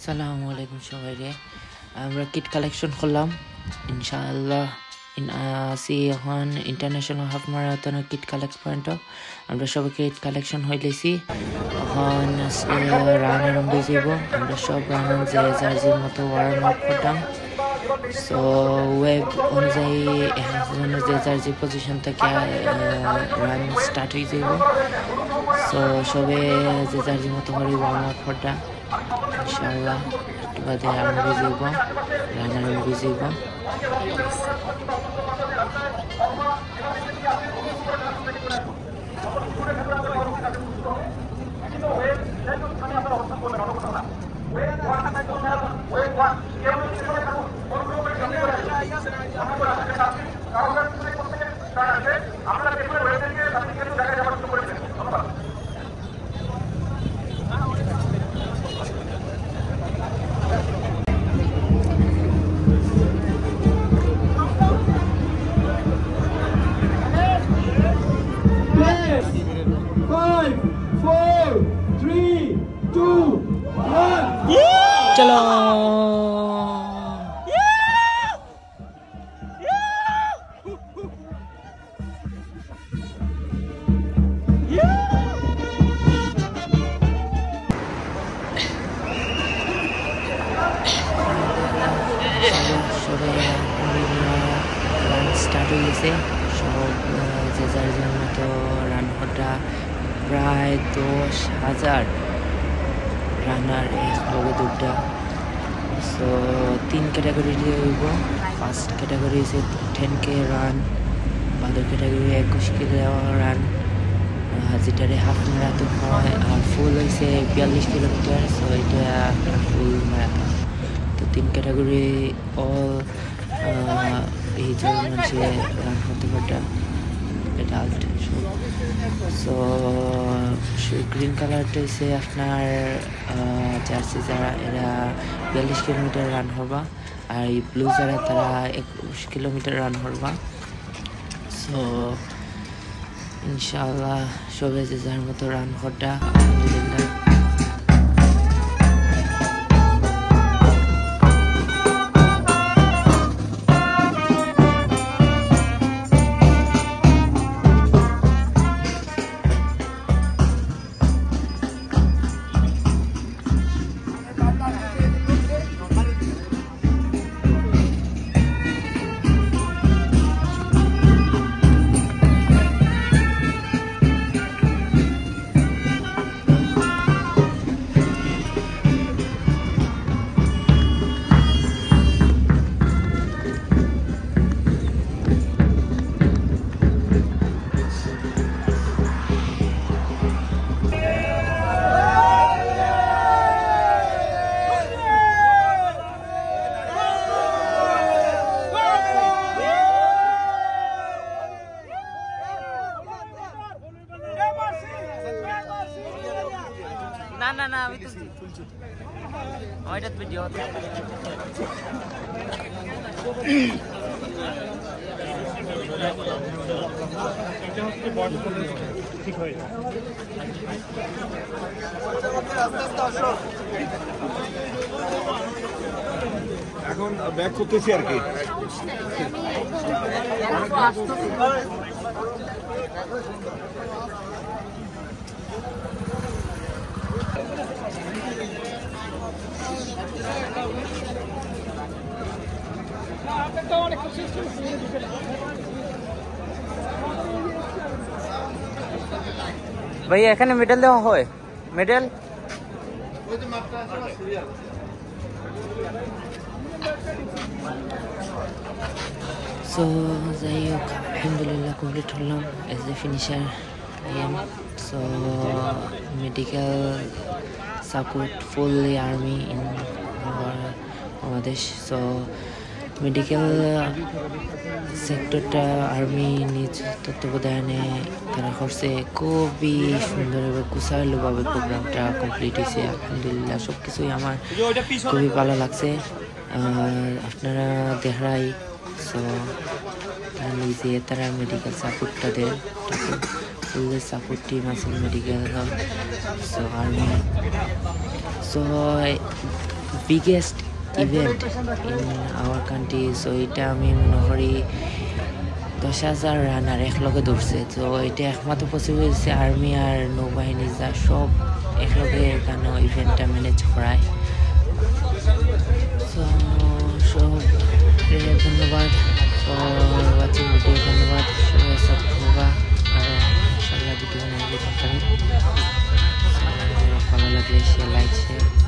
আসসালামু আলাইকুম সবাইকে। আমরা কিট কালেকশন করলাম ইনশাআল্লাহ। আসি এখন ইন্টারন্যাশনাল হাফ ম্যারাথনের কিট কালেক্ট পয়েন্ট। আমরা সবাই কিট কালেকশন হইলেছি, এখন রান আরম্ভ যাব। আমরা সব রান যে জার্জির মতো ওয়ার্ম আপ করতাম। সো ওয়েব অনুযায়ী এখন যে জার্জি পজিশন থেকে রান স্টার্ট হয়ে যাব। সো সবে যে জার্জির মতো করে ওয়ার্ম আপ করতাম ইনশাআল্লাহ। একটু বাদে আরম্ভ যাব, রান আরম্ভ যাব। চলো রান স্টার্ট হয়ে গেছে। সব যে যার মতো রান করা প্রায় 10,000 রানার একলগে দুটা। সো 3 ক্যাটাগরি হইব। ফার্স্ট ক্যাটাগরি হচ্ছে 10K রান, বাদের ক্যাটাগরি 21K রান, যেটারে হাফ ম্যারাথন হয়। আর ফুল হয়েছে 42 কিলোমিটার। সো এটা ফুল ম্যারাথন। তো 3 ক্যাটাগরি অল এই যে মানুষে রান করতে পারটা অ্যাডাল্ট। সো গ্রিন কালারটা হচ্ছে আপনার জার্সি যারা এরা 42 কিলোমিটার রান করবা, আর এই ব্লু যারা তারা 21 কিলোমিটার রান করবা। সো ইনশাআল্লাহ সবে যে যার মতো রান করটা আলহামদুলিল্লাহ। না না আমি তুলছি ওইটা ভিডিও ঠিক হয়। এখন ব্যাক করতেছি আর কি। ভাইয়া এখানে মেডেল দেওয়া হয়, মেডেল সো যাই হোক আলহামদুলিল্লাহ কমপ্লিট হলাম as a finisher I am. So medical support fully army in Bangladesh. So medical সেক্টরটা আর্মি নিজ তত্ত্বাবধানে তারা করছে। খুবই সুন্দরভাবে গুছাইলোভাবে প্রোগ্রামটা কমপ্লিট হয়েছে আলহামদুলিল্লাহ। সব কিছুই আমার খুবই ভালো লাগছে। আর আপনারা দেখাই সো তারা নিজে তারা মেডিকেল সাপোর্টটা দেয়, ফুল সাপোর্ট টিম আছে medical. So army so biggest event in our country. So এটা আমি মনে করি 10,000 রানার একলগে দৌড়ছে। তো এটা একমাত্র পসিবল হয়েছে আর্মি আর নৌবাহিনী যা সব একলগে কেন ইভেন্টটা ম্যানেজ করায়। সো সব ধন্যবাদ ফর ওয়াচিং ভিডিও, ধন্যবাদ সবাই সব করবা আরও ইনশাল্লাহ ভিডিও নিয়ে যেতে পারি। ভালো লাগলে সে লাইক শেয়ার